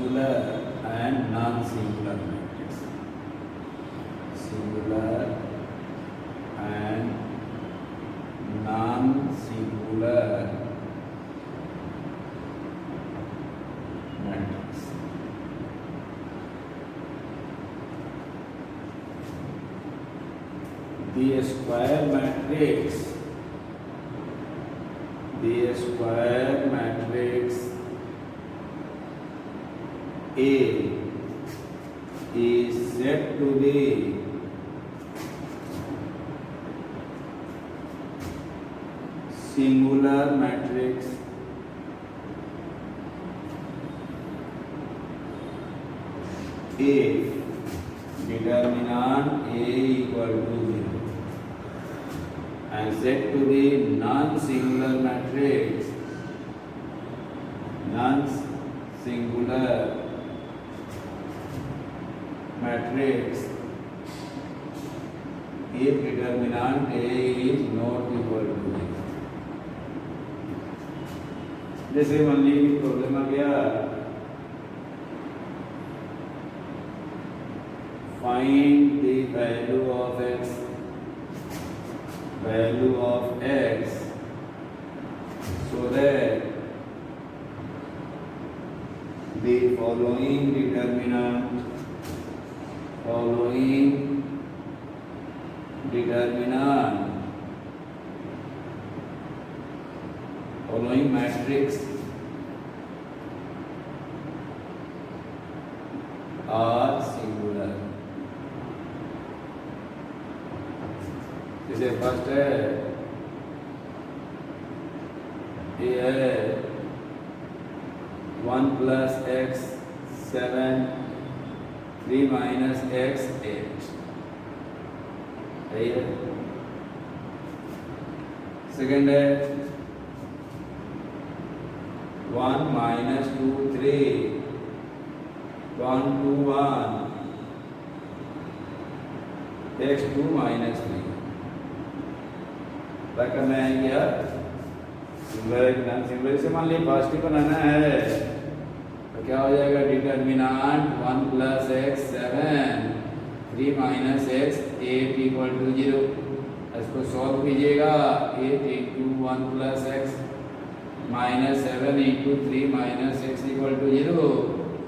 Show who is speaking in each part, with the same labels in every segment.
Speaker 1: singular and non-singular matrix. Singular and non-singular matrix. The square matrix A is said to be singular matrix if determinant A equal to 0, and said to be non-singular matrix if determinant A is not equal to 0. जैसे मान लीजिए problem आ गया, find the value of x so that the following determinant following matrix are singular. जैसे first है ये है 1 plus x 7 3 minus x 8, सही है। सेकेंड है 1 minus 2 3 1 2 1 x 2 minus 3। करना है क्या सिंगुलर नॉन सिंगुलर से मान लीजिए पॉजिटिव बनाना है तो क्या हो जाएगा determinant 1 plus x 7 3 minus x 8 equal to 0। इसको सॉल्व कीजिएगा 8 into 1 plus x minus 7 into 3 minus x equal to 0।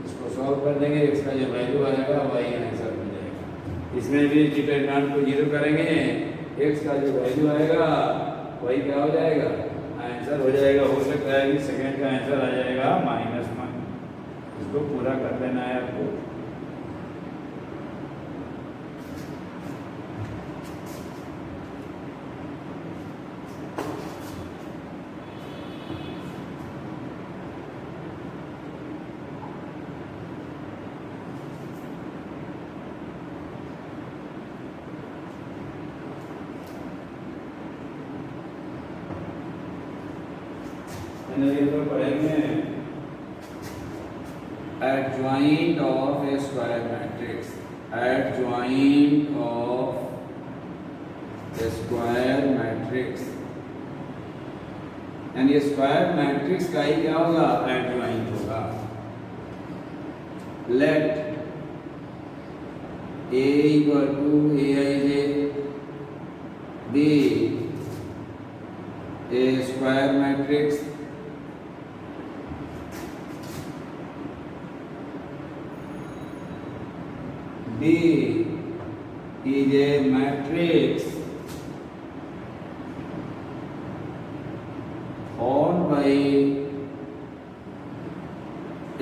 Speaker 1: इसको सॉल्व कर देंगे, इसका जो वैल्यू आएगा वही आंसर हो जाएगा। इसमें भी डिटर्मिनेंट को 0 करेंगे, x का जो वैल्यू आएगा वही क्या हो जाएगा आंसर हो जाएगा। हो सकता है कि सेकेंड का आंसर आ जाएगा -1। इसको पूरा कर लेना है आपको। तो पढ़ेंगे adjoint of a square matrix, adjoint of a square matrix, यानी ये स्क्वायर मैट्रिक्स का ही क्या होगा एडजॉइंट होगा। Let A equal to Aij be a square matrix B is a matrix formed by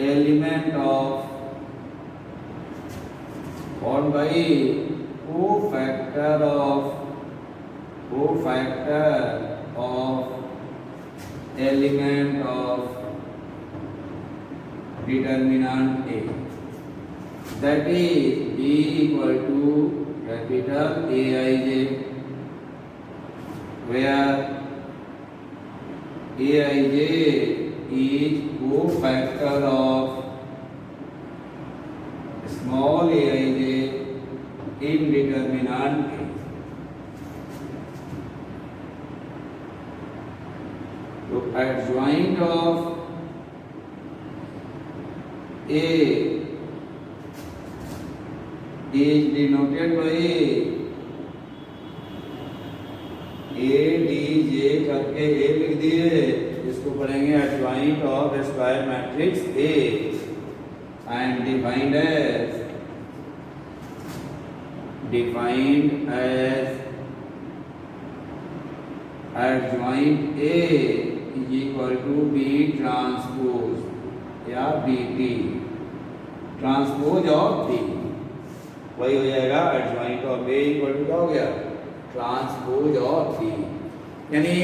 Speaker 1: element of cofactor of element of determinant A, that is B equal to capital Aij, where Aij is cofactor of small aij in determinant A. So adjoint of A is denoted by ADJ करके A लिख दिए, इसको पढ़ेंगे adjoint of square matrix A and defined as adjoint A is equal to B transpose या BT transpose of B, वही हो जाएगा adjoint of A equal to क्या हो गया, ट्रांसपोज ऑफ B। यानी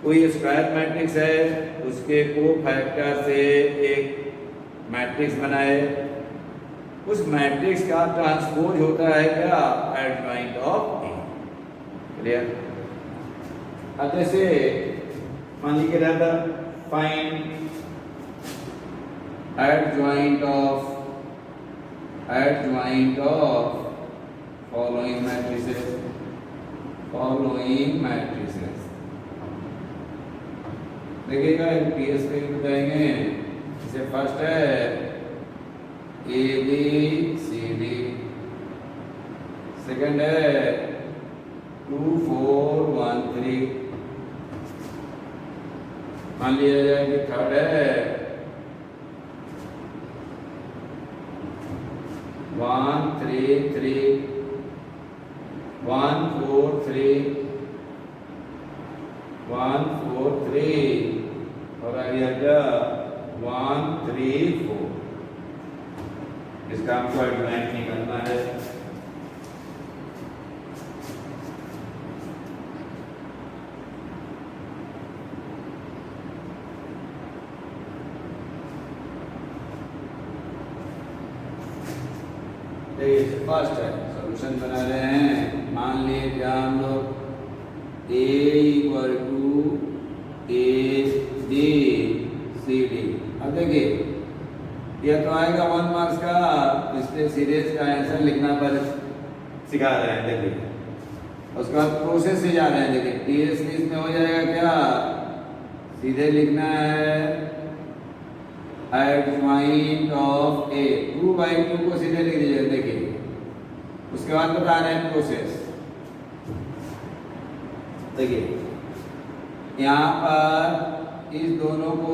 Speaker 1: कोई स्क्वायर मैट्रिक्स है, उसके कोफैक्टर से एक मैट्रिक्स बनाए, उस मैट्रिक्स का ट्रांसपोज होता है क्या, एडजॉइंट ऑफ ए। क्लियर। अब जैसे मान लीजिए रहा था find adjoint of following matrices देखिएगा, पीएस पे बताएंगे। जैसे फर्स्ट है ABCD, सेकंड है 2 4 1 3, मान लिया जाए कि थर्ड है 1 3 3 1 4 3 1 4 3 और आ गया क्या 1 3 4। इसका हमको एडजॉइंट निकालना है। फर्स्ट है सॉल्यूशन बना रहे हैं। मान लिए क्या हम लोग A इक्वल टू ABCD। अब देखिए यह तो आएगा 1 मार्क्स का, इसलिए सीरीज का आंसर लिखना पर सिखा रहे हैं। देखिए उसके बाद प्रोसेस से जा रहे हैं। देखिए टीएस सीरीज में हो जाएगा क्या, सीधे लिखना है एडजॉइंट ऑफ A 2/2 को सीधे लिख दीजिए। देखिए उसके बाद बता रहे हैं प्रोसेस। देखिए यहाँ पर इस दोनों को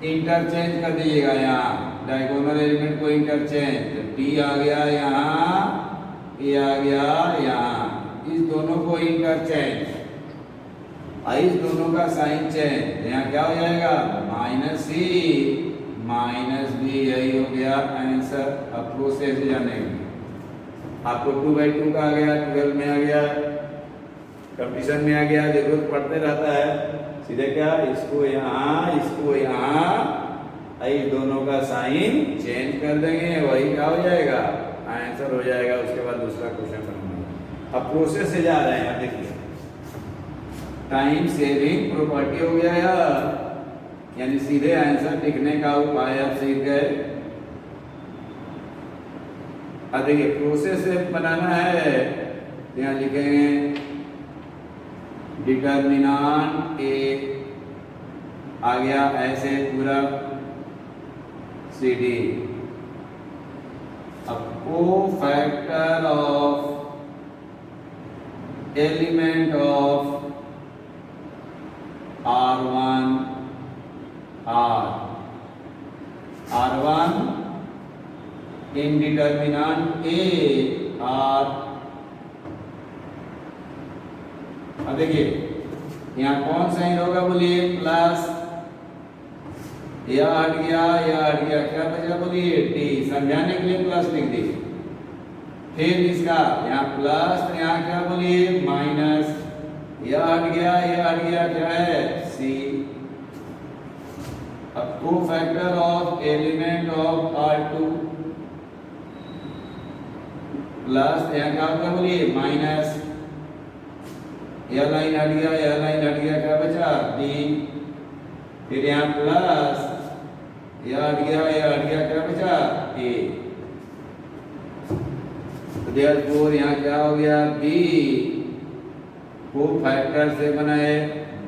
Speaker 1: इंटरचेंज कर दीजिएगा। यहाँ डायगोनल एलिमेंट को इंटरचेंज, D आ गया यहाँ, A आ गया यहाँ, इस दोनों को इंटरचेंज, इस दोनों का साइन चेंज। यहाँ क्या हो जाएगा -C -B, यही हो गया आंसर। अब प्रोसेस जाने आपको 2/2 का आ गया, 12 में आ गया, कंपटीशन में आ गया, जरूरत पड़ते रहता है। सीधे क्या इसको यहाँ इस दोनों का साइन चेंज कर देंगे, वही क्या हो जाएगा आंसर हो जाएगा। उसके बाद दूसरा क्वेश्चन बनाएंगे। अब प्रोसेस से जा रहे हैं। देखिए टाइम सेविंग प्रॉपर्टी हो गया यानी सीधे आंसर लिखने का उपाय आप सीख गए। अब देखिए प्रोसेस से बनाना है, यहाँ लिखेंगे डिटर्मिनांट A आ गया ऐसे पूरा CD। अब cofactor of element of R1 R1 in determinant A R। अब देखिए यहाँ कौन साइन होगा बोलिए, प्लस, यह हट गया, क्या बचा बोलिए T, समझाने के लिए प्लस लिख दिए। फिर इसका यहाँ प्लस, यहाँ क्या बोलिए माइनस, यह हट गया क्या है C। अब cofactor of element of R2 plus, यहाँ क्या होगा बोलिए माइनस, यह लाइन हट गया, क्या बचा D। फिर यहाँ प्लस, यह हट गया, क्या बचा A। तो देयरफॉर यहाँ क्या हो गया B को फैक्टर से बनाए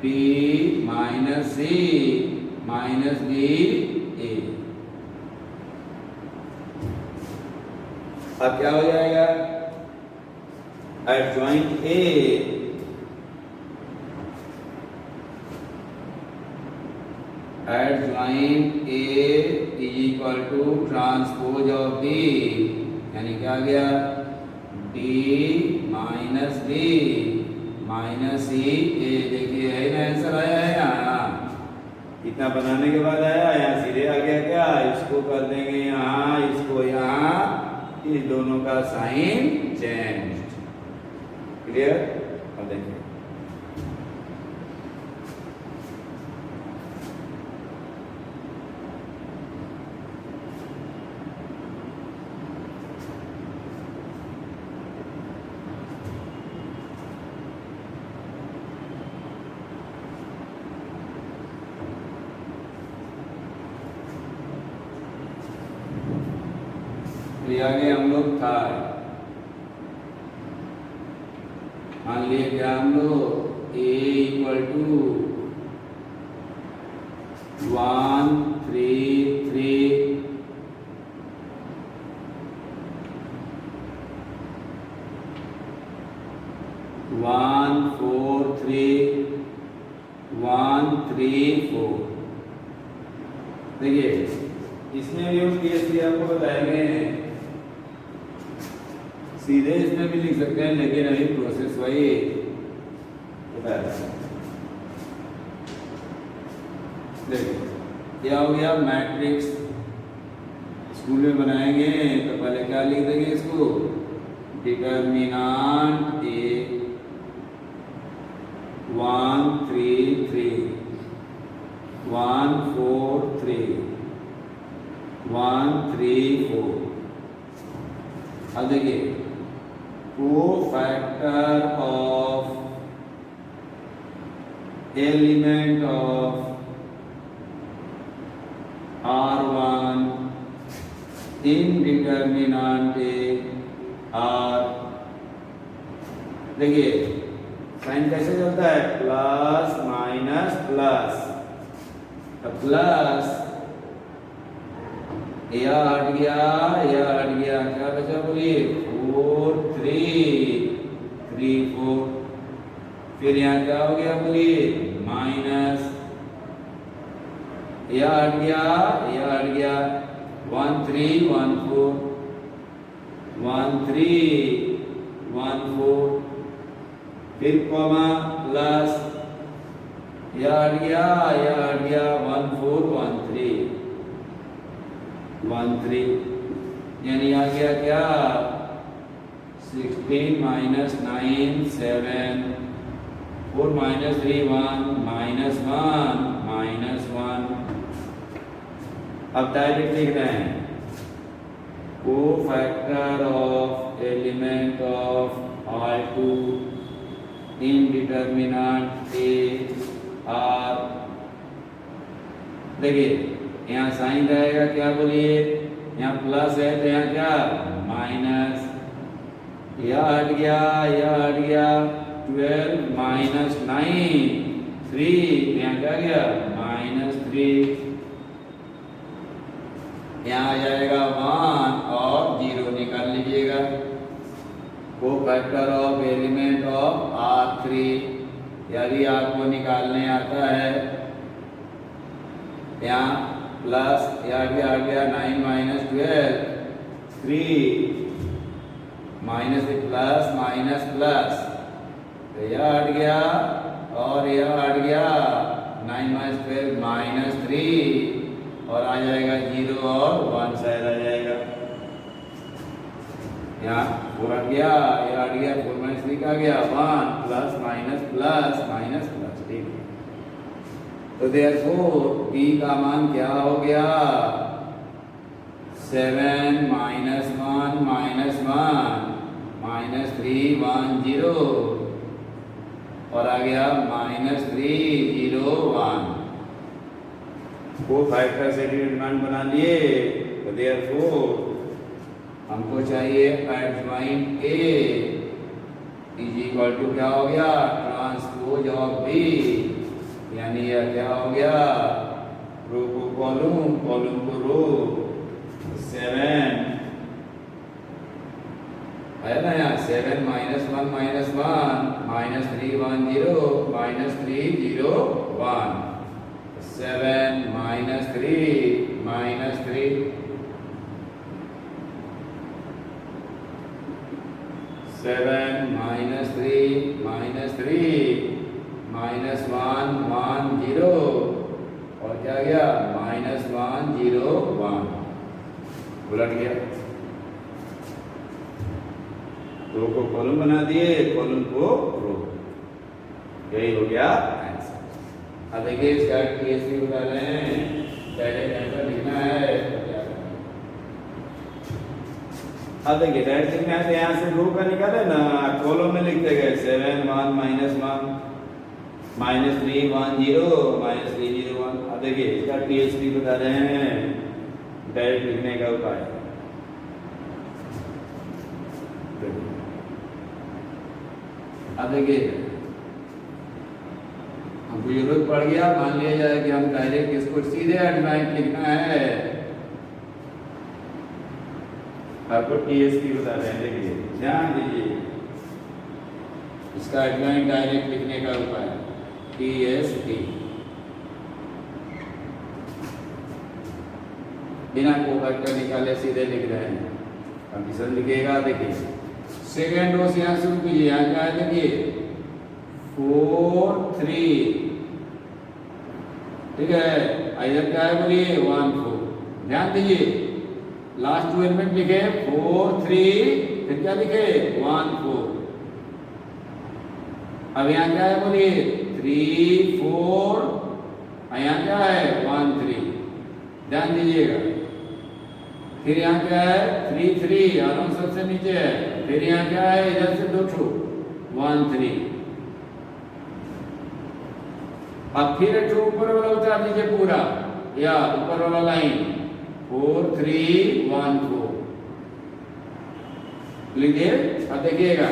Speaker 1: B -C minus B A. अब क्या हो जाएगा, adjoint A adjoint A is equal to transpose of D, यानी क्या आ गया, D minus D minus C A. देखिए है ना, आंसर आया है यहाँ, इतना बनाने के बाद आया, यहाँ सीधे आ गया क्या, इसको कर देंगे यहाँ, इसको यहाँ, इस दोनों का साइन चेंज। क्लियर? अब देखिए आगे हम लोग था, मान लिए क्या हम लोग, a इक्वल टू 1 3 3 1 4 3 1 3 4। देखिए इसमें भी हम पीएससी आपको बताएंगे, सीधे इसमें भी लिख सकते हैं, लेकिन अभी प्रोसेस वही बताया। देखिए क्या हो गया, मैट्रिक्स स्कूल में बनाएंगे तो पहले क्या लिख देंगे इसको, डिटर्मिनांट ए 1 3 3 1 4 3 1 3 4। अब देखिए co-factor of element of R1 in determinant R। देखिए साइन कैसे चलता है, प्लस माइनस प्लस, प्लस या हट गया, या हट गया, क्या बचा बोलिए, 4 3 3 4। फिर यहाँ क्या हो गया बोलिए, माइनस, या हट गया, या हट गया, 1 3 1 4 1 3 1 4। फिर कॉमा प्लस, या हट गया, या हट गया, 1 4 1 3 1 3, यानी आ गया क्या, 16 माइनस 9 7 4 माइनस 3 1 माइनस 1 माइनस 1। अब डायरेक्ट लिख रहे हैं, को factor of element of R2 in determinant A R. देखिए यहाँ साइन रहेगा, क्या बोलिए, यहाँ प्लस है तो यहाँ क्या, माइनस, यह हट गया, यह हट गया, 12 माइनस 9 3, यहाँ क्या गया, माइनस 3। यहाँ आ जाएगा 1 और 0 निकाल लीजिएगा, को factor of element of R3। यदि आपको निकालने आता है, यहाँ प्लस, या गया 9 minus 12 3 minus plus minus plus, तो यह हट गया और यह हट गया, 9 माइनस 12 माइनस 3, और आ जाएगा 0 और 1 साइड आ जाएगा। यहाँ 4 हट गया, यह हट गया, 4 माइनस 3 का गया 1 plus minus plus minus plus. ठीक है, तो देयरफॉर b का मान क्या हो गया, 7 माइनस 1 माइनस 1 माइनस 3 1 0, और आ गया माइनस 3 0 1। को फैक्टर से डिटरमिनेंट बना लिए, तो देयरफॉर हमको चाहिए adjoint A is equal to क्या हो गया, ट्रांसपोज ऑफ बी, यानी यह क्या हो गया, रो को कॉलम, कॉलम को रो। 7 है ना यहाँ, 7 -1 -1 -3 1 0 -3 0 1 7 -3 7 -3 -1 1 0 और क्या गया -1 0 1 उलट गया। रो को कॉलम बना दिए, कॉलम को रो। यही हो गया आंसर। अब देखिए इसका टीएसपी बता रहे हैं, डायरेक्ट आंसर लिखना है। अब देखिए डायरेक्ट लिखना है तो यहाँ से रो का निकाले ना, कॉलम में लिखते गए 7 1 -1 -3 1 0 -3 0 1। अब देखिए इसका टीएसपी बता रहे हैं, डायरेक्ट लिखने का उपाय। अब देखिए हमको जरूरत पड़ गया, मान लिया जाए कि हम डायरेक्ट इसको सीधे एडवाइंट लिखना है। आपको टीएसपी बता रहे हैं, देखिए ध्यान दीजिए इसका एडवाइंट डायरेक्ट लिखने का उपाय टीएसपी बिना कोफैक्टर निकाले सीधे लिख रहे हैं। कंडीशन लिखिएगा, देखिए सेकेंड रो से यहाँ शुरू कीजिए, यहाँ क्या है देखिए 4 3 ठीक है, इधर क्या है बोलिए 1 4। ध्यान दीजिए लास्ट 2 एलिमेंट लिखे 4 3 फिर क्या लिखे 1 4। अब यहाँ क्या है बोलिए 3 4 और यहाँ क्या है 1 3। ध्यान दीजिएगा, फिर यहाँ क्या है 3 3 आराम सबसे नीचे है, फिर यहाँ क्या है इधर से 2 2 1 3। अब फिर एक ऊपर वाला उतार दीजिए पूरा, या ऊपर वाला लाइन 4 3 1 4 लिखिए। अब देखिएगा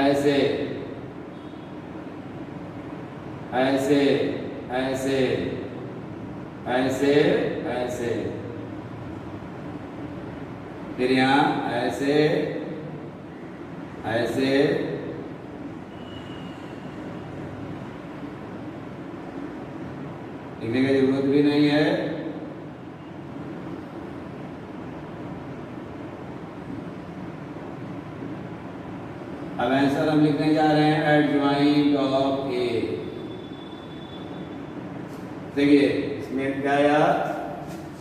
Speaker 1: ऐसे ऐसे ऐसे ऐसे ऐसे, फिर यहाँ ऐसे ऐसे, लिखने की जरूरत भी नहीं है। अब आंसर हम लिखने जा रहे हैं एडजॉइंट ऑफ ए। देखिए इसमें क्या आया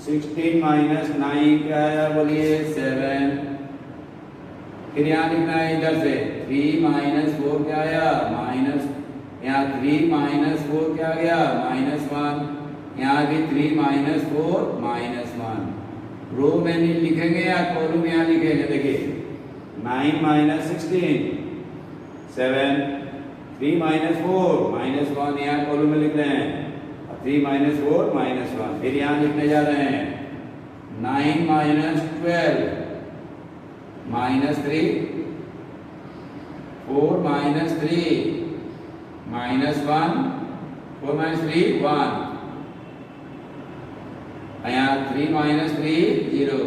Speaker 1: 16 -9 क्या आया बोलिए 7। फिर यहाँ लिखना है इधर से 3 -4 क्या आया माइनस, यहाँ 3 -4 क्या आ गया -1, यहाँ भी 3 -4 -1। रो में नहीं लिखेंगे या कॉलम यहाँ लिखेंगे। देखिए 9 -16 7 3 -4 -1 यहाँ कॉलम में लिख रहे हैं, 3 -4 -1। फिर यहाँ लिखने जा रहे हैं 9 -12 -3 4 -3 -1 4 -3 1, यहाँ 3 -3 0।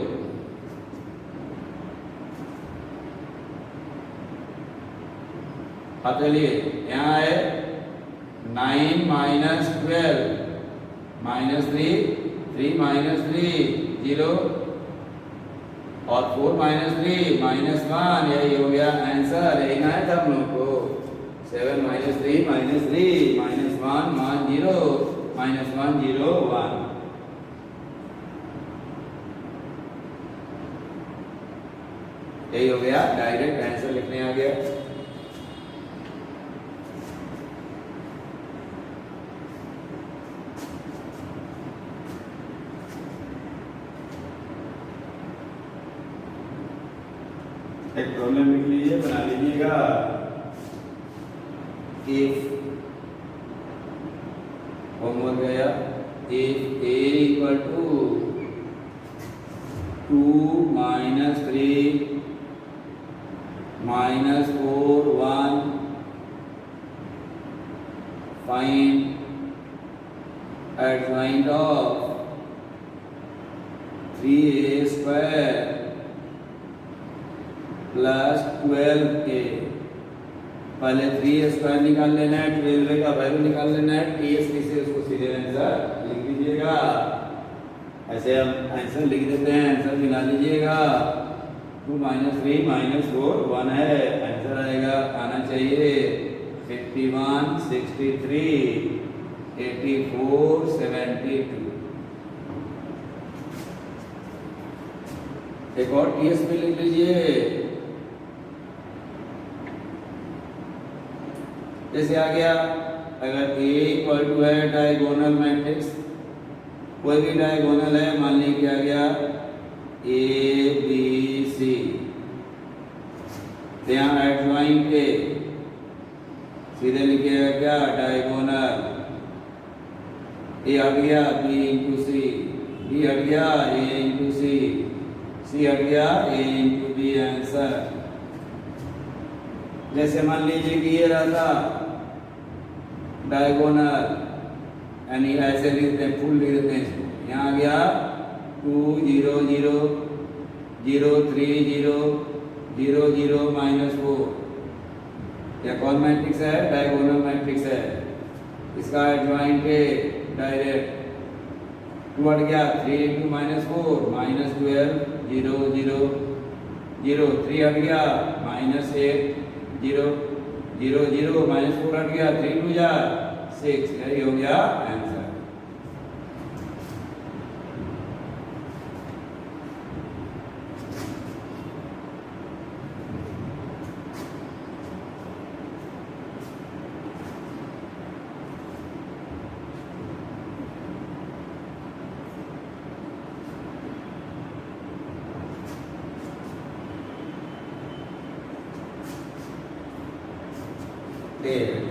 Speaker 1: अब चलिए यहाँ है 9 -12 -3 3 -3 0 और 4 -3 -1। यही हो गया आंसर। यही ना है था हम लोग को 7 -3 -3 -1 1 0 -1 0 1। यही हो गया, डायरेक्ट आंसर लिखने आ गया। एक प्रॉब्लम लिख लीजिए, बना लीजिएगा। इफ होमवर्क गया, if a equal to 2 -3 -4 1 find adjoint of 3a square plus 12a। पहले 3a स्क्वायर निकाल लेना है, 12a का वैल्यू निकाल लेना है, टीएसपी से उसको सीधे आंसर लिख लीजिएगा। ऐसे हम आंसर लिख देते हैं, आंसर निकाल लीजिएगा। 2 - 3 - 4 1 है, आंसर आएगा आना चाहिए 51 63 84 72। एक और टीएसपी लिख लीजिए। जैसे आ गया, अगर A इक्वल टू है डायगोनल मैट्रिक्स, कोई भी डायगोनल है, मान लीजिए क्या आ गया ABC, तो यहाँ एडजॉइंट A सीधे लिखिएगा क्या डायगोनल। A हट गया B इंटू C, B हट गया A इंटू C, C हट गया A इंटू B आंसर। जैसे मान लीजिए कि ये रहता डायगोनल, यानी ऐसे लिखते हैं, फुल लिख देते हैं इसको। यहाँ आ गया 2 0 0 0 3 0 0 0 -4। यह कौन मैट्रिक्स है? डायगोनल मैट्रिक्स है। इसका एडजॉइंट है डायरेक्ट 2 हट गया 3 इंटू -4 -12 0 0 0 3 हट गया -8 0 0 0 -4 हट गया 3 2 जा 6। यही हो गया आंसर।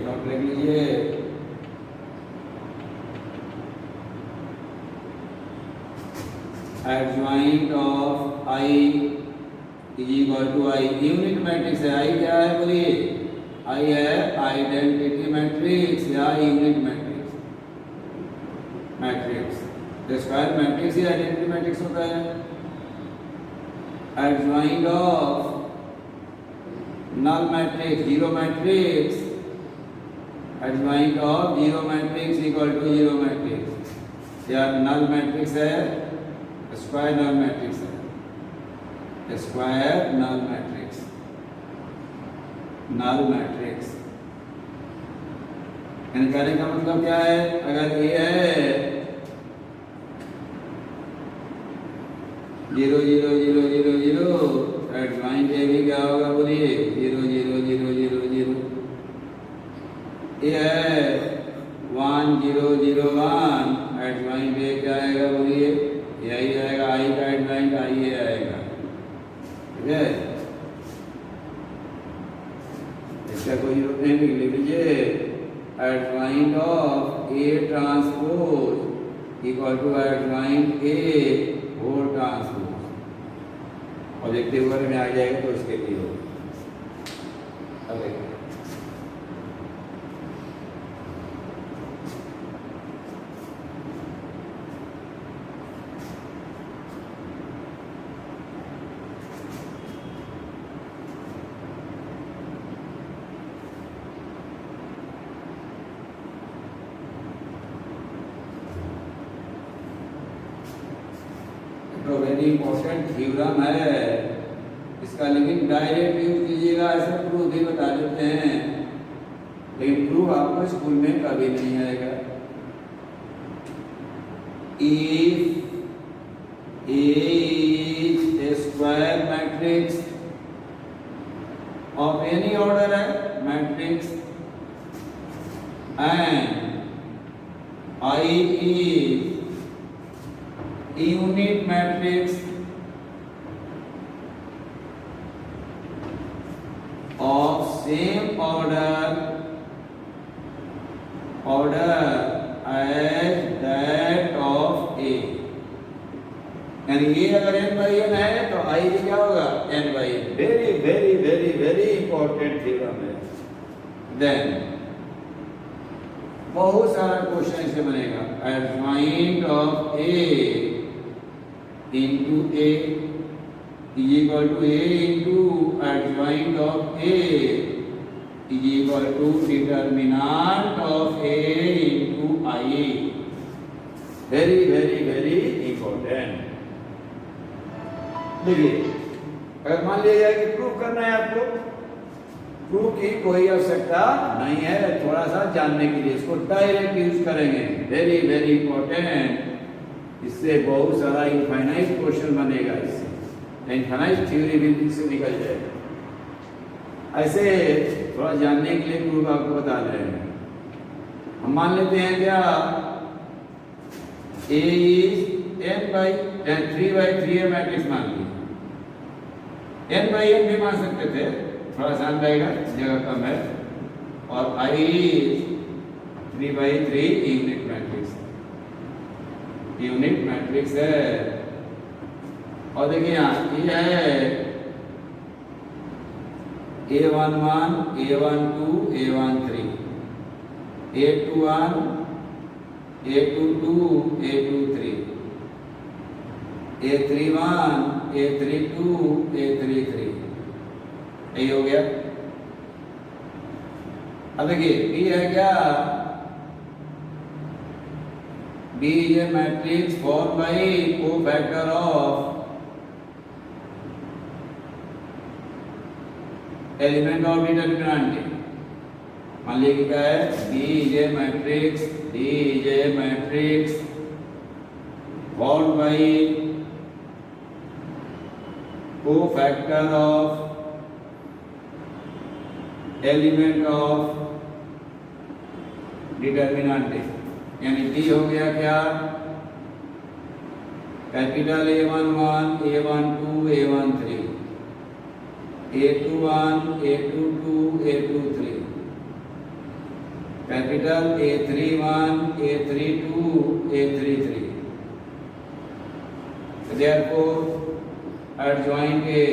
Speaker 1: नोट लिख लीजिए। Adjoint of I is equal to I, unit matrix है। I क्या है बोलिए? I है आइडेंटिटी मैट्रिक्स या यूनिट मैट्रिक्स। स्क्वायर मैट्रिक्स या आइडेंटिटी मैट्रिक्स होता है। Adjoint of null matrix, zero matrix, adjoint of zero matrix equal to zero matrix. या नल मैट्रिक्स है, स्क्वायर नल मैट्रिक्स है, square null matrix, null matrix. यानी कहने का मतलब क्या है? अगर ये है 0 0 0 0 0, एडजॉइंट ए भी क्या होगा बोलिए? 0 0 0 0 0। ये है 1 0 0 1, एडजॉइंट ए क्या आएगा बोलिए? यही आएगा, आई का एडजॉइंट आई ये आएगा। ठीक है, इसका कोई जरूरत नहीं, लिख लीजिए। Adjoint of A transpose equal to adjoint A whole transpose. Objective वर्ग में आ जाएगा तो उसके लिए हो। अब देखिए तो वेरी इंपॉर्टेंट थ्योरम है इसका, लेकिन डायरेक्ट यूज कीजिएगा, ऐसे प्रूफ भी बता देते हैं, लेकिन प्रूफ आपको स्कूल में कभी नहीं आएगा। If A is a square matrix of any order है matrix and I is unit matrix of same order as that of A, यानी ये अगर n/n है तो I क्या होगा? n/n। Very very very very important theorem है। Then बहुत सारा क्वेश्चन इससे बनेगा। Adjoint of A into A is equal to A into adjoint of A is equal to determinant of A into I. Very very very important. देखिए, अगर मान लिया जाए कि प्रूफ करना है आपको, प्रूफ की कोई आवश्यकता नहीं है, थोड़ा सा जानने के लिए इसको डायरेक्ट यूज करेंगे। Very very important. इससे बहुत सारा इनफाइनाइट क्वेश्चन बनेगा, इससे इनफाइनाइट थ्योरी भी इससे निकल जाएगा। ऐसे थोड़ा जानने के लिए प्रूफ आपको बता रहे हैं। हम मान लेते हैं क्या, ए इज n बाई 3/3 है मैट्रिक्स मान लीजिए। n बाई n भी मान सकते थे, थोड़ा आसान रहेगा, जगह कम है। और I is 3/3 unit matrix, unit matrix है। और देखिए यहाँ ये है A11 A12 A13 A21 A22 A23 A31 A32 A33। यही हो गया। अब देखिए बी है क्या, B is a matrix form by cofactor of element of determinant. मान लीजिए क्या है, B is a matrix, D is a matrix form by cofactor of element of determinant. यानी डी हो गया क्या, capital A11 A12 A13 A21 A22 A23 capital A31 A32 A33। Therefore adjoint A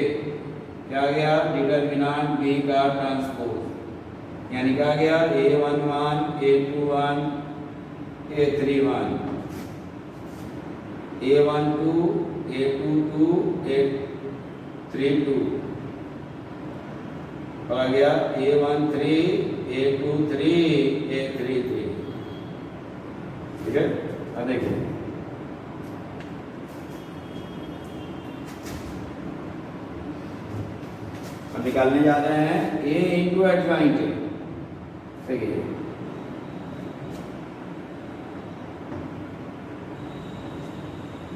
Speaker 1: क्या गया, डिटर्मिनेंट बी का transpose. यानी क्या गया, A11 A21 A31 A12 A22 A32 और आ गया A13 A23 A33। ठीक है, अब देखिए हम निकालने जा रहे हैं A इंटू एडजॉइंट ए। देखिए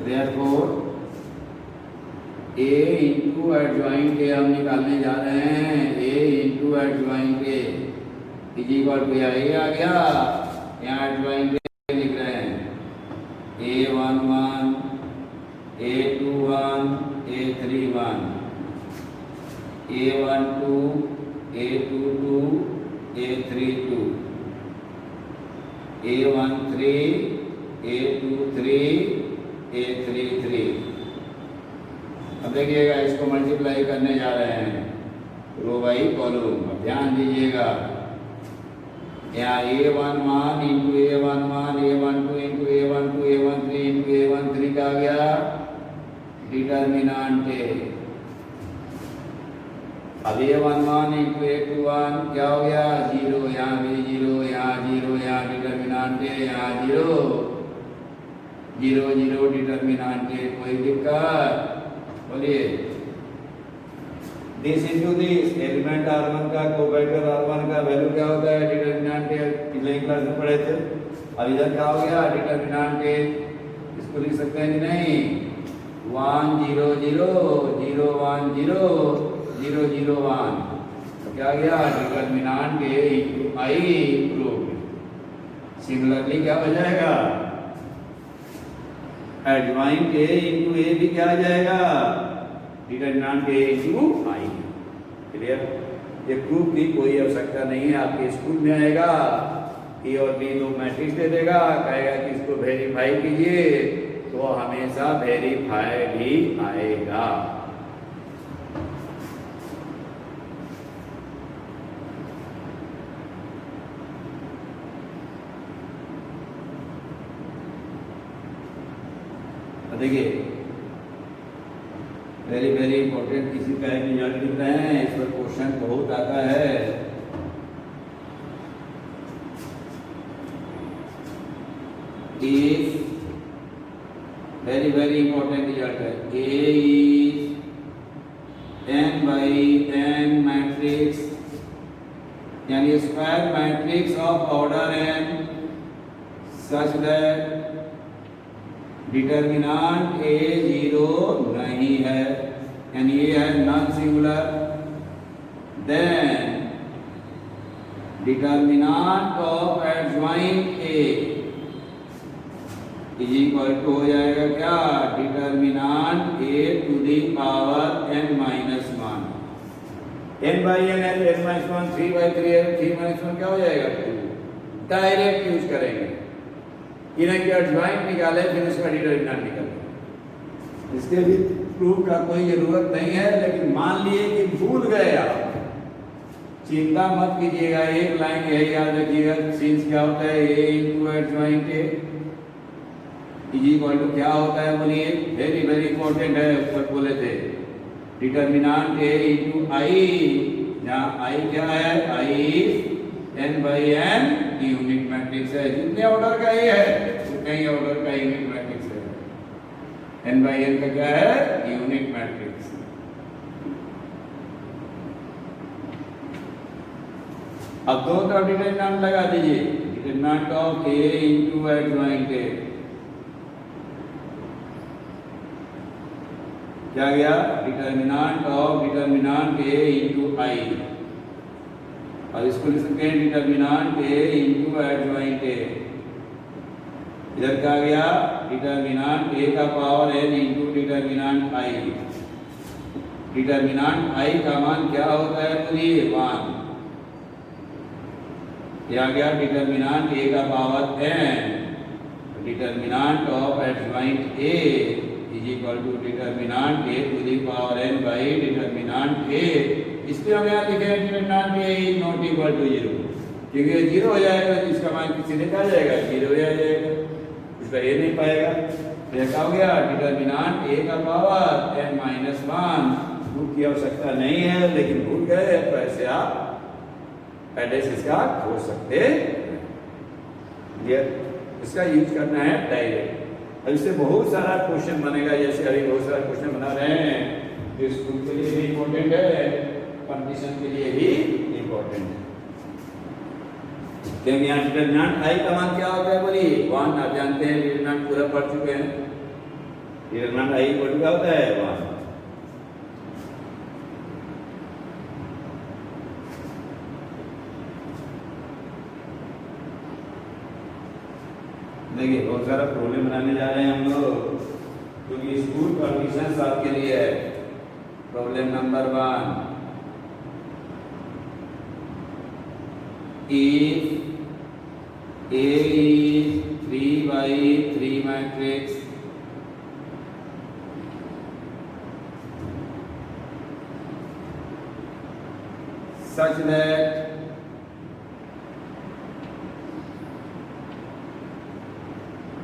Speaker 1: therefore A into adjoint A हम निकालने जा रहे हैं। A into adjoint A is equal to ये आ गया, यहाँ एडजॉइंट ए लिख रहे हैं A11 A21 A31 A12 A22 A32 A13 A23 A33। अब देखिएगा, इसको मल्टीप्लाई करने जा रहे हैं रो बाई कॉलम। अब ध्यान दीजिएगा, यहाँ A11 into A11 A12 into A12 A13 into A13 का आ गया डिटर्मिनेंट ए। अब A11 इंटू A21 क्या हो गया, 0, यहाँ भी 0, यहाँ 0, यहाँ डिटर्मिनेंट है, यहाँ 0 0 0 डिटर्मिनेंट है। कोई दिक्कत, बोलिए। This into this, element R1 का कोफैक्टर R1 का वैल्यू क्या होता है, डिटर्मिनेंट है, पिछले क्लास में पढ़े थे। अब इधर क्या हो गया, डिटर्मिनेंट है, इसको लिख सकते हैं कि नहीं, 1 0 0 0 1 0 0 0 1। तो क्या गया, determinant A into I prove. Similarly क्या हो जाएगा, एडजॉइंट ए इंटू ए भी क्या आ जाएगा, डिटर्मिनेंट ए इंटू आई। क्लियर। ये प्रूफ की कोई आवश्यकता नहीं है, आपके स्कूल में आएगा ए और बी दो मैट्रिक्स दे देगा, कहेगा कि इसको वेरीफाई कीजिए, तो हमेशा वेरीफाइड ही आएगा। देखिए वेरी वेरी इंपॉर्टेंट किसी का एक रिजल्ट लिख रहे हैं, इस पर क्वेश्चन बहुत आता है। If very very important result है, A is n by n matrix यानी square matrix of order n such that determinant A zero नहीं है, यानी ये है non singular, then determinant of adjoint A is equal to हो जाएगा क्या, determinant A to the power n minus one, n by n है n minus one, 3 by 3 है 3 माइनस वन क्या हो जाएगा 2। डायरेक्ट यूज करेंगे, इन्हें क्या ज्वाइंट निकाले फिर उसका डिटर्मिनेंट निकाले। इसके भी प्रूफ का कोई जरूरत नहीं है, लेकिन मान लिए कि भूल गए आप, चिंता मत कीजिएगा, एक लाइन यही याद रखिएगा, सिंस क्या होता है A into adjoint A is equal to क्या होता है बोलिए, वेरी वेरी इंपॉर्टेंट है, ऊपर बोले थे डिटर्मिनेंट ए इनटू आई, जहाँ आई क्या है, आई n by n unit matrix है, जितने ऑर्डर का ये है उतने ही ऑर्डर का यूनिट मैट्रिक्स है, n बाई n का क्या है, यूनिट मैट्रिक्स। अब दो तरफ डिटर्मिनेंट लगा दीजिए, determinant of a into adjoint a क्या गया, डिटर्मिनेंट a इनटू i, और इसको लिख सकते हैं determinant a into adjoint a, इधर क्या गया, डिटर्मिनेंट a का power n into determinant i, determinant i का मान क्या होता है बोलिए 1, यह गया डिटर्मिनेंट a का power n, determinant of adjoint a is equal to determinant a to the power n by determinant a, इसलिए हम यहाँ लिखे हैं determinant A is not equal to 0, क्योंकि ये 0 हो जाएगा तो इसका मान सीधे क्या आ जाएगा, 0 हो जाएगा, इसका ए नहीं पाएगा, तो क्या हो गया, डिटर्मिनेंट ए का power n minus one, proof की आवश्यकता नहीं है, लेकिन भूल गए तो ऐसे आप एड्रेस इसका खोज सकते हैं, इसका यूज करना है डायरेक्ट। अब इससे बहुत सारा क्वेश्चन बनेगा, जैसे अभी बहुत सारा क्वेश्चन बना रहे हैं, जो स्कूल के लिए भी इम्पोर्टेंट है, कंडीशन के लिए भी इम्पोर्टेंट है, क्योंकि यहाँ डिटर्मिनेंट आई का मान क्या होता है बोलिए 1, आप जानते हैं, डिटर्मिनेंट पूरा पढ़ चुके हैं, डिटर्मिनेंट आई इक्वल क्या होता है 1। देखिए बहुत सारा प्रॉब्लम बनाने जा रहे हैं हम लोग, क्योंकि स्कूल कंडीशन आपके लिए है। Problem number 1, if A is 3 by 3 matrix such that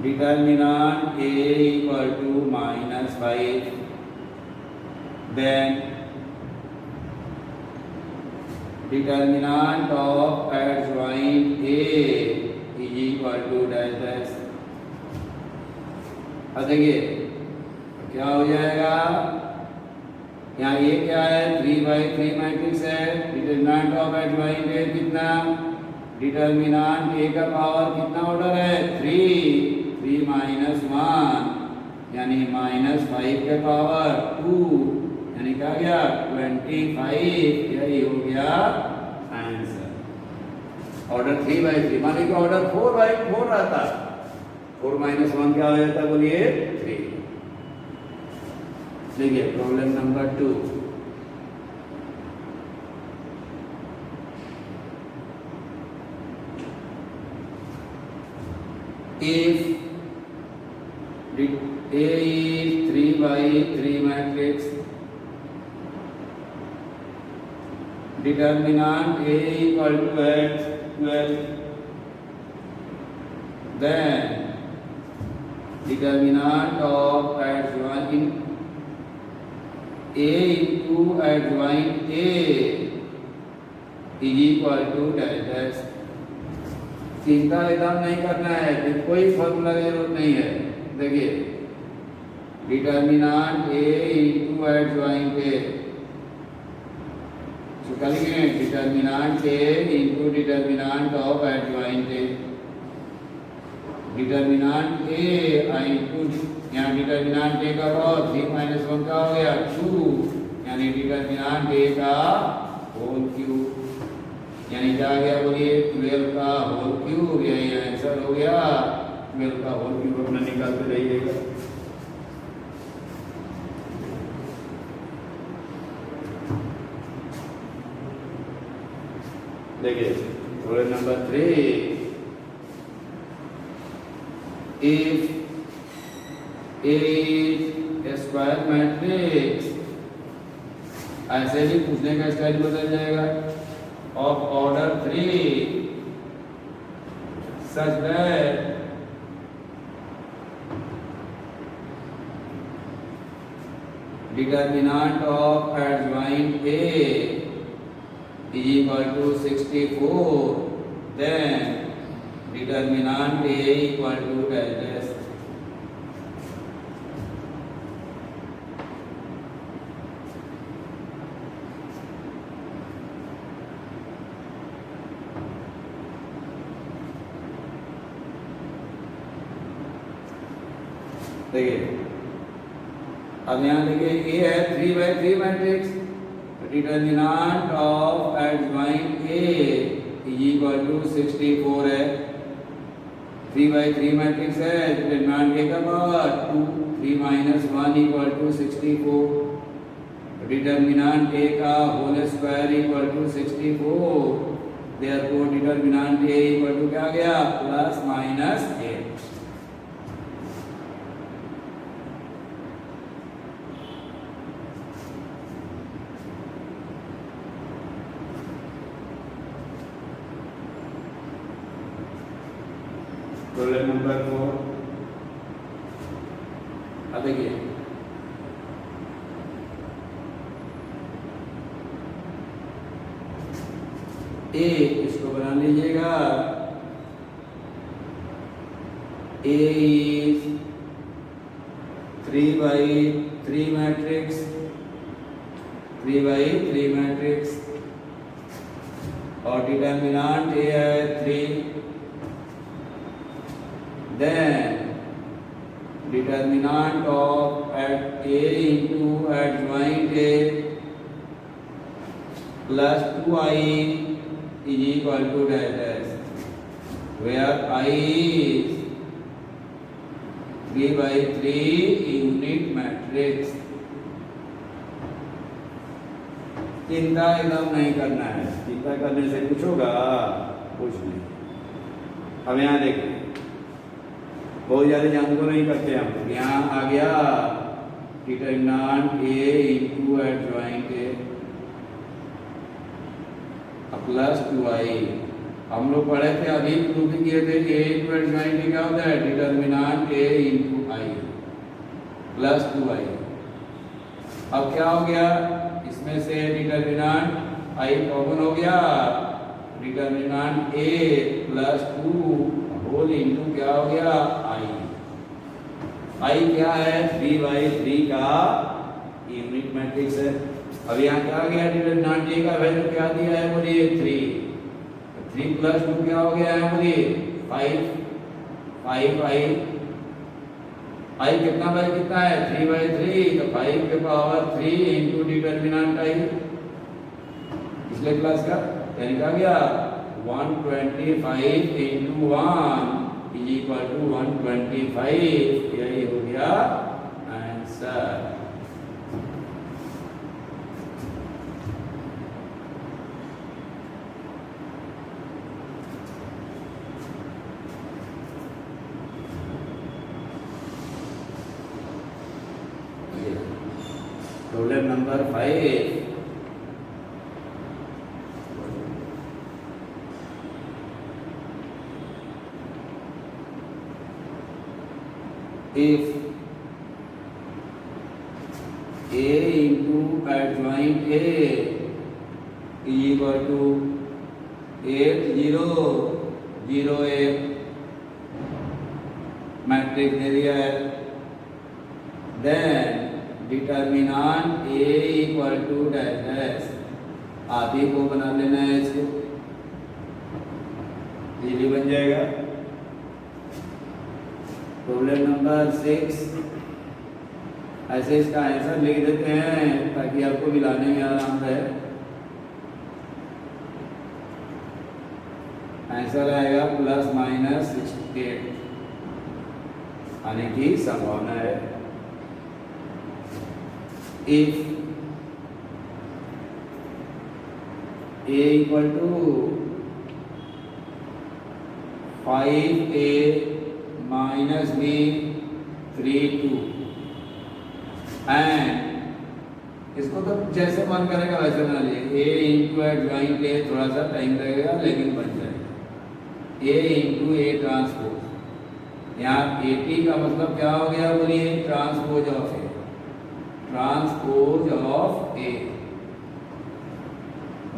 Speaker 1: determinant A equal to -5, then determinant of adjoint A is equal to dash dash। अब देखिए क्या हो जाएगा, यहाँ ये क्या है 3 by 3 मैट्रिक्स है, डिटर्मिनेंट ऑफ एडजॉइंट A कितना, डिटर्मिनेंट A का पावर कितना ऑर्डर है 3 माइनस 1 यानी -5 के पावर 2, यानी क्या गया 25, यही हो गया आंसर। ऑर्डर 3 by 3, मान लीजिए ऑर्डर 4 by 4 रहता, 4 माइनस 1 क्या हो जाता बोलिए 3। देखिए problem number 2, if A is 3 by 3 matrix, determinant A equal to 12, then determinant of adjoint A into adjoint A is equal to delta x। चिंता एकदम नहीं करना है, कोई फॉर्मूला की जरूरत नहीं है। देखिए determinant A into adjoint A, करेंगे determinant A into determinant of adjoint A। Determinant A into यहाँ डिटर्मिनांट A का और 3 - 1 का हो गया 2, यानी डिटर्मिनांट A का होल क्यूब, यानी क्या आ गया बोलिए 12 का होल क्यूब। यही आंसर हो गया, 12 का होल क्यूब अपना निकालते रहिएगा। देखिए roll number 3, if A is a square matrix, ऐसे भी पूछने का स्टाइल बदल जाएगा, of order 3 such that determinant of adjoint A is equal to 64, then determinant A equal to delta S। देखिए अब यहाँ देखिए ये है 3/3 matrix, determinant of adjoint A is equal to 64 है। 3/3 मैट्रिक्स है, डिटर्मिनांट A का power 2, 3 - 1 equal to 64। Determinant A का whole square equal to 64, therefore determinant A equal to क्या आ गया ±8। रोल नंबर 4, अब देखिए A इसको बना लीजिएगा। A is 3/3 मैट्रिक्स, 3/3 मैट्रिक्स और डिटर्मिनांट A है 3, then determinant of at A into adjoint A plus 2i is equal to delta S, where I is 3/3 unit matrix। चिंता एकदम नहीं करना है, चिंता करने से कुछ होगा कुछ नहीं। अब यहाँ देखिए बहुत ज़्यादा जान को नहीं करते हम। यहाँ आ गया determinant A into adjoint A plus 2i। हम लोग पढ़े थे अभी प्रूफ किए थे A इंटू एडजॉइंट क्या होता है, determinant A into i plus 2i। अब क्या हो गया, इसमें से डिटर्मिनांट i कॉमन हो गया, determinant A plus 2 whole into क्या हो गया i क्या है 3/3 का यूनिट मैट्रिक्स है। अब यहाँ क्या आ गया डिटर्मिनांट A का वैल्यू क्या दिया है बोलिए 3, 3 + 2 क्या हो गया है बोलिए 5i। i कितना बाई कितना है 3/3, तो 5 के पावर 3 इंटू डिटर्मिनांट i पिछले क्लास का, यानी क्या गया 125 इंटू 1 इज इक्वल टू 125। यही हो गया answer. Problem number 5, if a into adjoint a is equal to 8 0 0 8 matrix दे दिया है, then determinant a equal to dash dash, आधी को बना लेना है, इसको इजीली बन जाएगा। प्रॉब्लम नंबर 6, ऐसे इसका आंसर लिख देते हैं ताकि आपको मिलाने में आराम रहे। आंसर आएगा ±8 आने की संभावना है। If a equal to 5a minus b 3 2 and इसको तो जैसे मन करेगा वैसे बना लीजिए। a इंटू एडजॉइंट a, थोड़ा सा टाइम लगेगा लेकिन बन जाएगा। a इंटू a ट्रांसपोज, यहाँ AT का मतलब क्या हो गया बोलिए, transpose of A, transpose of A।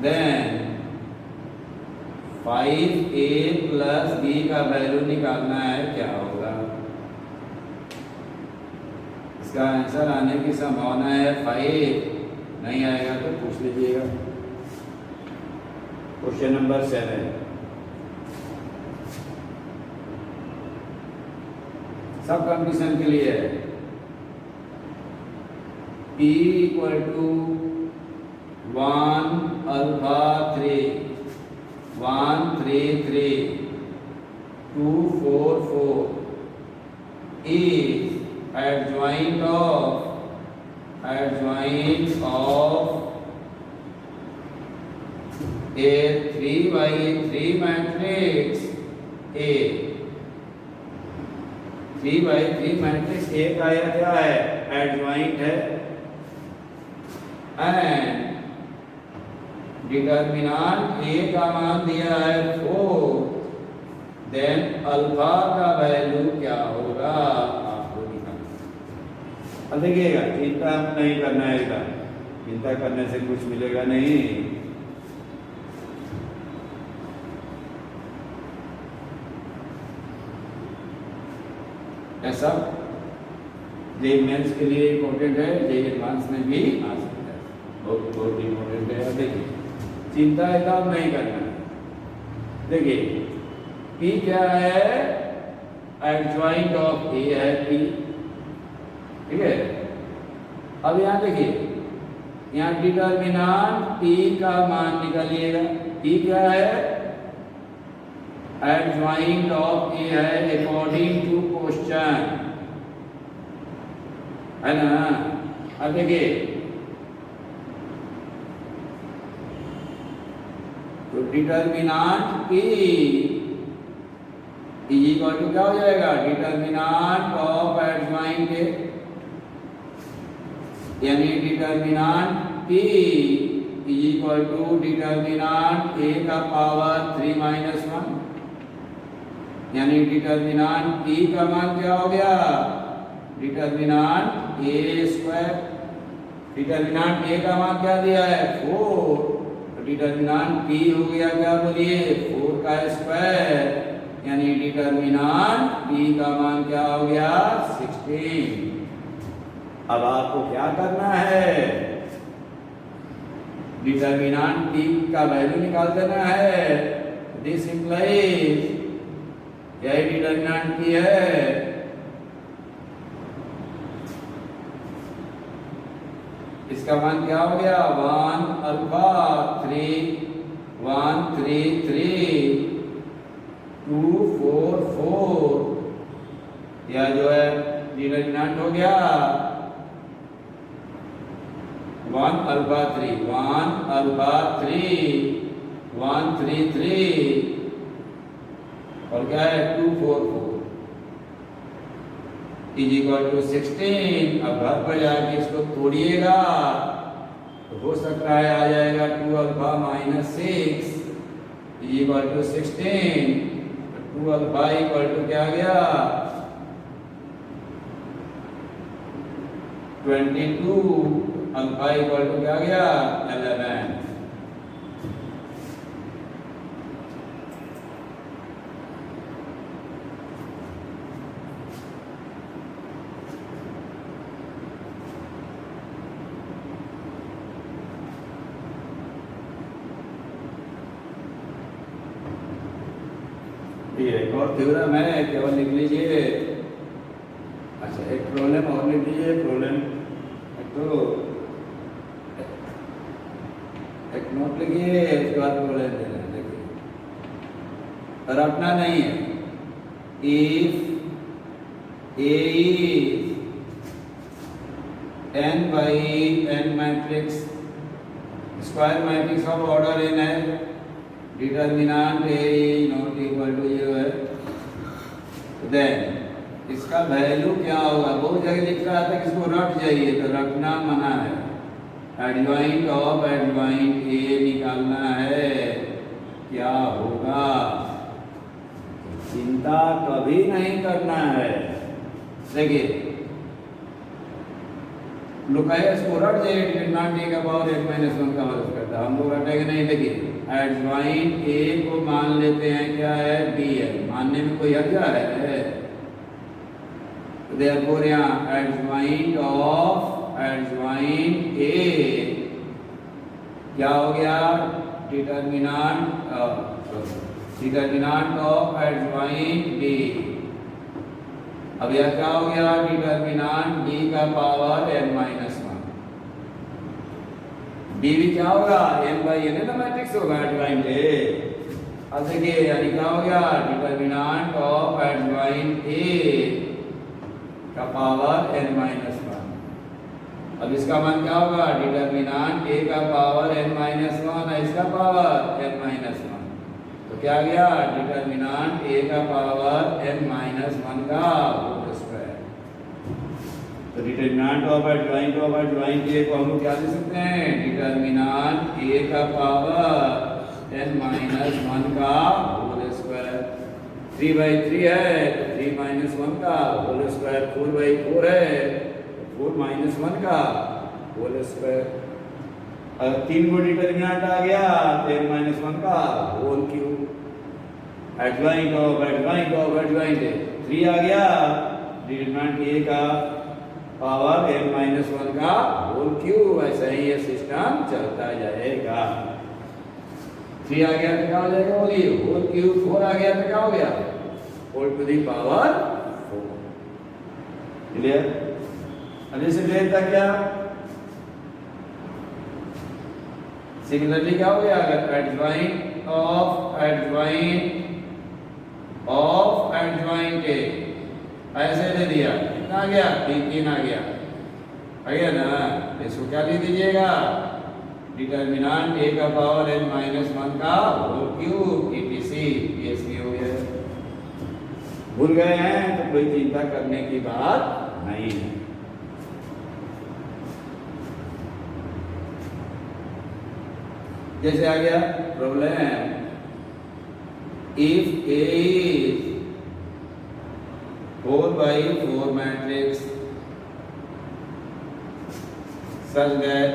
Speaker 1: Then 5A plus B का वैल्यू निकालना है, क्या होगा। इसका आंसर आने की संभावना है 5, नहीं आएगा तो पूछ लीजिएगा। क्वेश्चन नंबर 7, सब कंडीशन के लिए है। P equal to 1 alpha 3 1 3 3 2 4 4 is adjoint of a 3/3 matrix A। 3/3 matrix A का यह क्या है, एडजॉइंट है। एंड डिटर्मिनांट A का मान दिया है 4, देन अल्फा का वैल्यू क्या होगा आपको निकालना। अब देखिएगा, चिंता नहीं करना है, इधर चिंता करने से कुछ मिलेगा नहीं। ऐसा जे मेंस के लिए इम्पोर्टेंट है, जे एडवांस में भी आ सकता है, बहुत बहुत इम्पोर्टेंट है। देखिए, चिंता एकदम नहीं करना है। देखिए P क्या है, एडजॉइंट ऑफ A है P, ठीक है। अब यहाँ देखिए, यहाँ डिटर्मिनांट P का मान निकालिएगा। P क्या है, एडजॉइंट ऑफ A है अकॉर्डिंग टू क्वेश्चन, है ना। अब देखिए, तो डिटर्मिनांट P इक्वल टू क्या हो जाएगा, डिटर्मिनांट ऑफ एडजॉइंट A, यानी determinant P equal to determinant A का पावर 3-1, यानी डिटर्मिनांट P का मान क्या हो गया, determinant A square. Determinant A का मान क्या दिया है, 4, तो डिटर्मिनांट P हो गया क्या बोलिए, 4 का स्क्वायर, यानी डिटर्मिनांट P का मान क्या हो गया, 16। अब आपको क्या करना है, डिटर्मिनांट P का वैल्यू निकाल देना है। दिस इंप्लाइज यही डिटर्मिनांट P है, इसका मान क्या हो गया, 1 अल्फा 3 1 3 3 2 4 4, या जो है डिटर्मिनांट हो गया 1 अल्फा 3 1 अल्फा 3 1 3 3, और क्या है 2 4 4 इज इक्वल टू 16। अब घर पर जाके इसको तोड़िएगा तो हो सकता है आ जाएगा 2 alpha minus 6 is equal to 16। 2 alpha equal to क्या आ गया, 22 अल्फा इक्वल टू क्या गया 11। ये एक और थ्योरम है, केवल लिख लीजिए। अच्छा एक प्रॉब्लम और लिख लीजिए। प्रॉब्लम एक नोट लिखिए, इसके बाद प्रॉब्लम दे रहे हैं। देखिए रटना नहीं है। If A is n by n matrix, square matrix of order n है, determinant A not equal to 0 है, देन इसका वैल्यू क्या होगा। बहुत जगह लिख रहा था कि इसको रट जाइए, तो रटना मना है। एडजॉइंट ऑफ एडजॉइंट ए निकालना है, क्या होगा। चिंता कभी नहीं करना है। देखिए लोग कहे इसको रट जाइए, डिटर्मिनेंट ए का पावर n माइनस 1 का मदद करता है। हम लोग रटेंगे नहीं। देखिए एडजॉइंट ए को मान लेते हैं क्या है, बी है। मानने में कोई हर्ज है। Therefore यहाँ एडजॉइंट ऑफ एडजॉइंट ए क्या हो गया, डिटर्मिनेंट ऑफ एडजॉइंट बी। अब यह क्या हो गया, डिटर्मिनेंट बी का पावर n माइनस 1। बी भी क्या होगा, n बाई n है ना, मैट्रिक्स होगा एडजॉइंट ए। अब देखिए यानी क्या हो गया, डिटर्मिनेंट ऑफ एडजॉइंट ए का पावर n माइनस 1। अब इसका मान क्या होगा, डिटर्मिनेंट a का पावर n माइनस 1 है, इसका पावर n माइनस 1। तो क्या गया, डिटर्मिनेंट a का पावर n माइनस 1 का होल स्क्वायर। तो डिटर्मिनेंट ऑफ एडजॉइंट a को हम लोग क्या दे सकते हैं, डिटर्मिनेंट a का पावर n माइनस 1 का होल स्क्वायर। 3/3 है तो 3 माइनस 1 का होल स्क्वायर। 4/4 है तो 4 माइनस 1 का होल स्क्वायर। अगर 3 को डिटर्मिनेंट आ गया तो n माइनस 1 का whole cube. Adjoint of adjoint 3 आ गया, डिटर्मिनेंट a का पावर n माइनस 1 का होल क्यूब। ऐसा ही ये सिस्टम चलता जाएगा। 3 आ गया तो क्या हो जाएगा, बोलिए होल क्यूब। 4 आ गया तो क्या हो गया, whole to the power 4। Clear. अब इसे देखता क्या, सिमिलरली क्या हो गया, अगर एडजॉइंट ऑफ एडजॉइंट ए ऐसे दे दिया, कितना आ गया, 3 आ गया ना। इसको क्या दे दीजिएगा, डिटर्मिनेंट a का पावर n माइनस 1 का होल क्यूब etc। ये हो गया। भूल गए हैं तो कोई चिंता करने की बात नहीं है। जैसे आ गया problem, if a is 4/4 matrix such that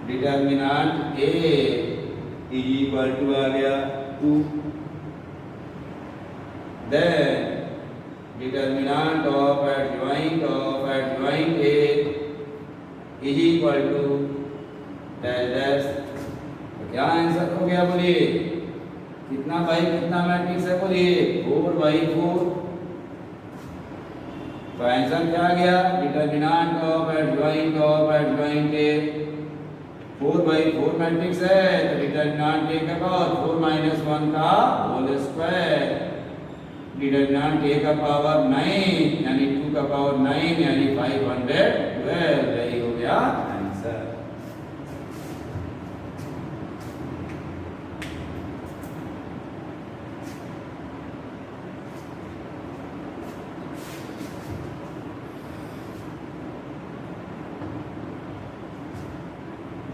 Speaker 1: determinant a is equal to आ गया 2, then determinant of adjoint a is equal to dash. तो क्या आंसर हो गया, बोलिए कितना बाई कितना मैट्रिक्स है, बोलिए 4/4। तो आंसर क्या आ गया, determinant of adjoint a 4/4 matrix है, तो डिटर्मिनेंट a का पावर 4 माइनस 1 का होल स्क्वायर। डिटर्मिनेंट a का पावर 9 यानी 2 का पावर 9 यानी 512। यही हो गया आंसर।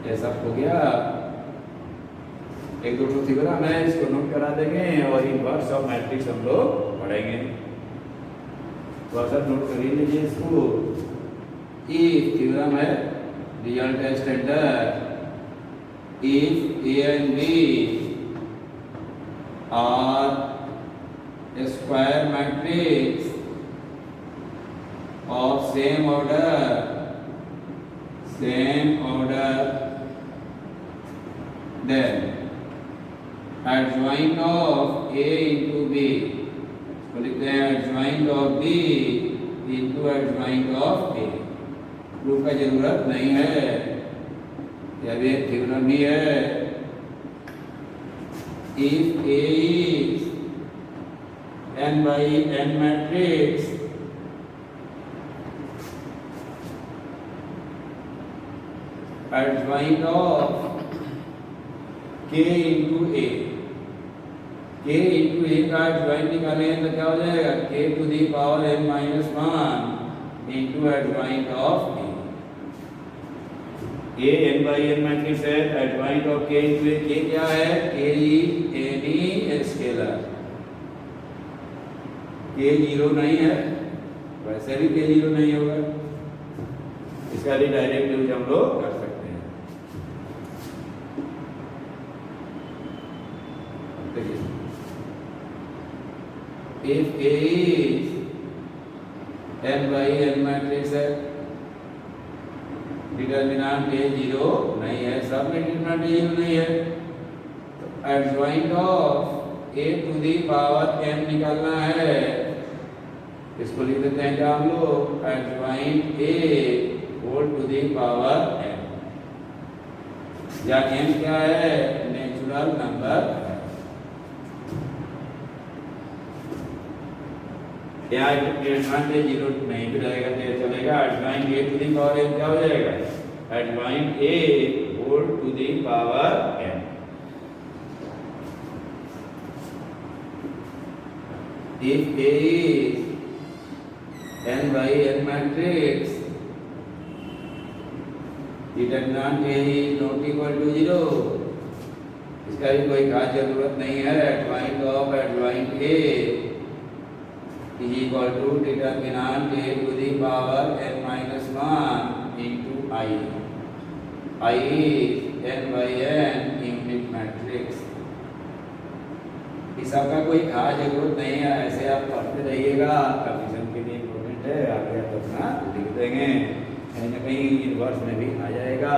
Speaker 1: ये सब हो गया। एक दो थ्योरम है, इसको नोट करा देंगे और इनवर्स ऑफ मैट्रिक्स हम लोग पढ़ेंगे। थोड़ा सा नोट कर लीजिए इसको। इफ थ्योरम है, रिजल्ट है standard, if A and B are square matrix of same order then adjoint of A into B, तो लिखते हैं adjoint of B into adjoint of A। Proof का जरूरत नहीं है, यह भी एक थ्योरम ही है। if A is n by n matrix adjoint of k into a, k into a का adjoint निकालेंगे तो क्या हो जाएगा, k to the power n minus 1 into adjoint of a। a n by n matrix है, adjoint of k into a, k क्या है, k is any scalar, k zero नहीं है, वैसे भी k जीरो नहीं होगा, इसका भी डायरेक्ट यूज हम लोग कर सकते हैं। If A is n by n matrix है, डिटर्मिनेंट A जीरो नहीं है, सब में डिटर्मिनेंट जीरो नहीं है, तो adjoint of A to the power n निकालना है। इसको लिख देते हैं क्या हम लोग, adjoint A whole to the power n, या n क्या है, नेचुरल नंबर। यहाँ एडजॉइंट जीरो नहीं भी रहेगा तो चलेगा, adjoint A to the power n क्या हो जाएगा, adjoint A whole to the power n। If A is n by n matrix, determinant A is not equal to 0, इसका भी कोई खास जरूरत नहीं है। Adjoint of adjoint A is equal to determinant A to the power n minus 1 into I। I is n by n unit matrix. इस सबका कोई खास जरूरत नहीं है, ऐसे आप पढ़ते रहिएगा, कंफ्यूजन के लिए इम्पोर्टेंट है, आगे आप अपना लिख देंगे, कहीं ना कहीं इनवर्स में भी आ जाएगा।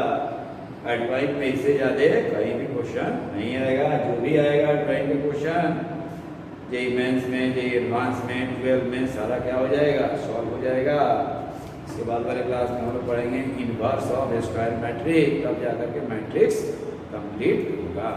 Speaker 1: एडवाइस में इससे ज़्यादा कहीं भी क्वेश्चन नहीं आएगा, जो भी आएगा एडवाइस में क्वेश्चन जेई मेंस में, जेई एडवांस में, 12 में सारा क्या हो जाएगा, सॉल्व हो जाएगा। इसके बाद वाले क्लास में हम लोग पढ़ेंगे इनवर्स ऑफ स्क्वायर मैट्रिक्स, तब जाकर के मैट्रिक्स कंप्लीट होगा।